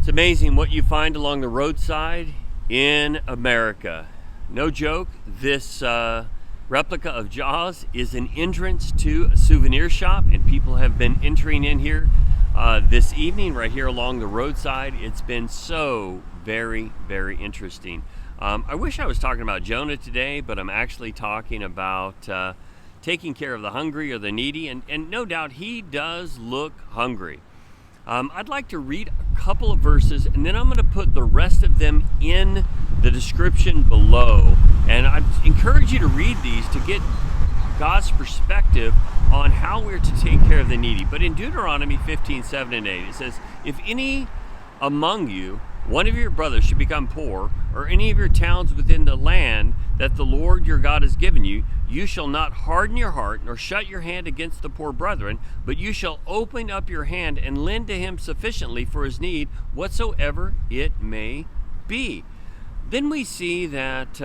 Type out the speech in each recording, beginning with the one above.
It's amazing what you find along the roadside in America. No joke, this replica of Jaws is an entrance to a souvenir shop, and people have been entering in here this evening right here along the roadside. It's been so very, very interesting. I wish I was talking about Jonah today, but I'm actually talking about taking care of the hungry or the needy, and no doubt he does look hungry. I'd like to read a couple of verses, and then I'm going to put the rest of them in the description below. And I encourage you to read these to get God's perspective on how we're to take care of the needy. But in Deuteronomy 15:7 and 8, it says, "If any among you, one of your brothers, should become poor, or any of your towns within the land that the Lord your God has given you, you shall not harden your heart, nor shut your hand against the poor brethren, but you shall open up your hand and lend to him sufficiently for his need, whatsoever it may be." Then we see that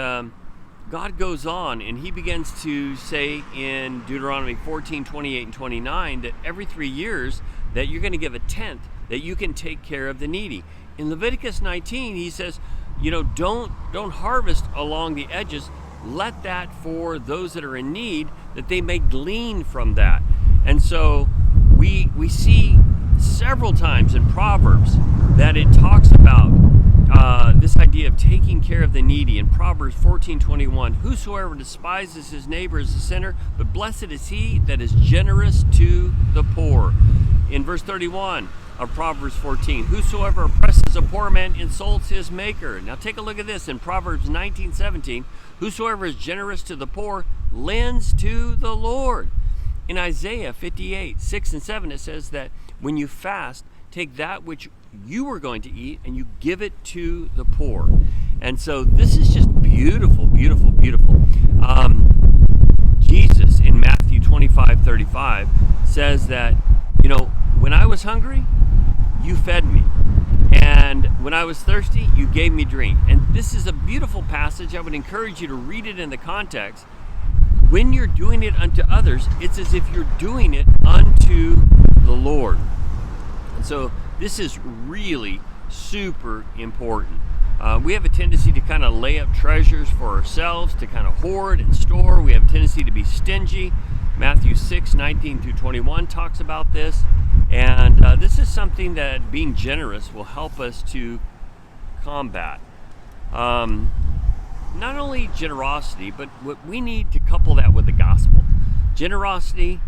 God goes on and he begins to say in Deuteronomy 14:28 and 29 that every 3 years that you're going to give a tenth, that you can take care of the needy. In Leviticus 19, he says, don't harvest along the edges. Let that for those that are in need, that they may glean from that. And so we see several times in Proverbs that it talks about this idea of taking care of the needy. In Proverbs 14:21, "Whosoever despises his neighbor is a sinner, but blessed is he that is generous to the poor." In verse 31 of Proverbs 14, "Whosoever oppresses a poor man insults his maker." Now take a look at this in Proverbs 19:17, "Whosoever is generous to the poor lends to the Lord." In Isaiah 58:6 and 7, it says that when you fast, take that which you were going to eat and you give it to the poor. And so this is just beautiful, beautiful, beautiful. Jesus in Matthew 25:35 says that, when I was hungry, you fed me. And when I was thirsty, you gave me drink. And this is a beautiful passage. I would encourage you to read it in the context. When you're doing it unto others, it's as if you're doing it unto the Lord. And so this is really super important. We have a tendency to kind of lay up treasures for ourselves, to kind of hoard and store. We have a tendency to be stingy. Matthew 6:19 through 21 talks about this. And this is something that being generous will help us to combat. Not only generosity, but what we need to couple that with the gospel. Generosity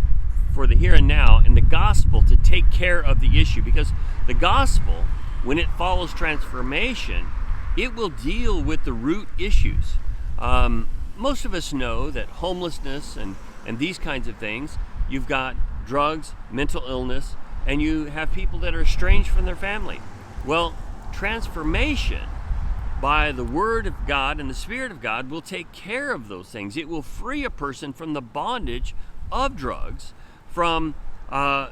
for the here and now, and the gospel to take care of the issue. Because the gospel, when it follows transformation, it will deal with the root issues. Most of us know that homelessness and these kinds of things, you've got drugs, mental illness, and you have people that are estranged from their family. Well, transformation by the Word of God and the Spirit of God will take care of those things. It will free a person from the bondage of drugs, from, I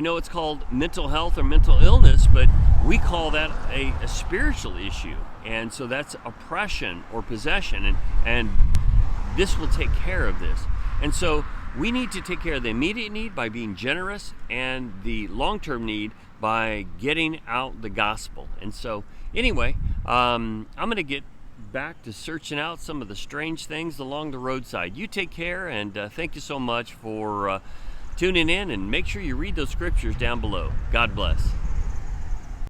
know it's called mental health or mental illness, but we call that a spiritual issue. And so that's oppression or possession, and this will take care of this. And so we need to take care of the immediate need by being generous, and the long-term need by getting out the gospel. And so anyway, I'm going to get back to searching out some of the strange things along the roadside. You take care, and thank you so much for tuning in, and make sure you read those scriptures down below. God bless.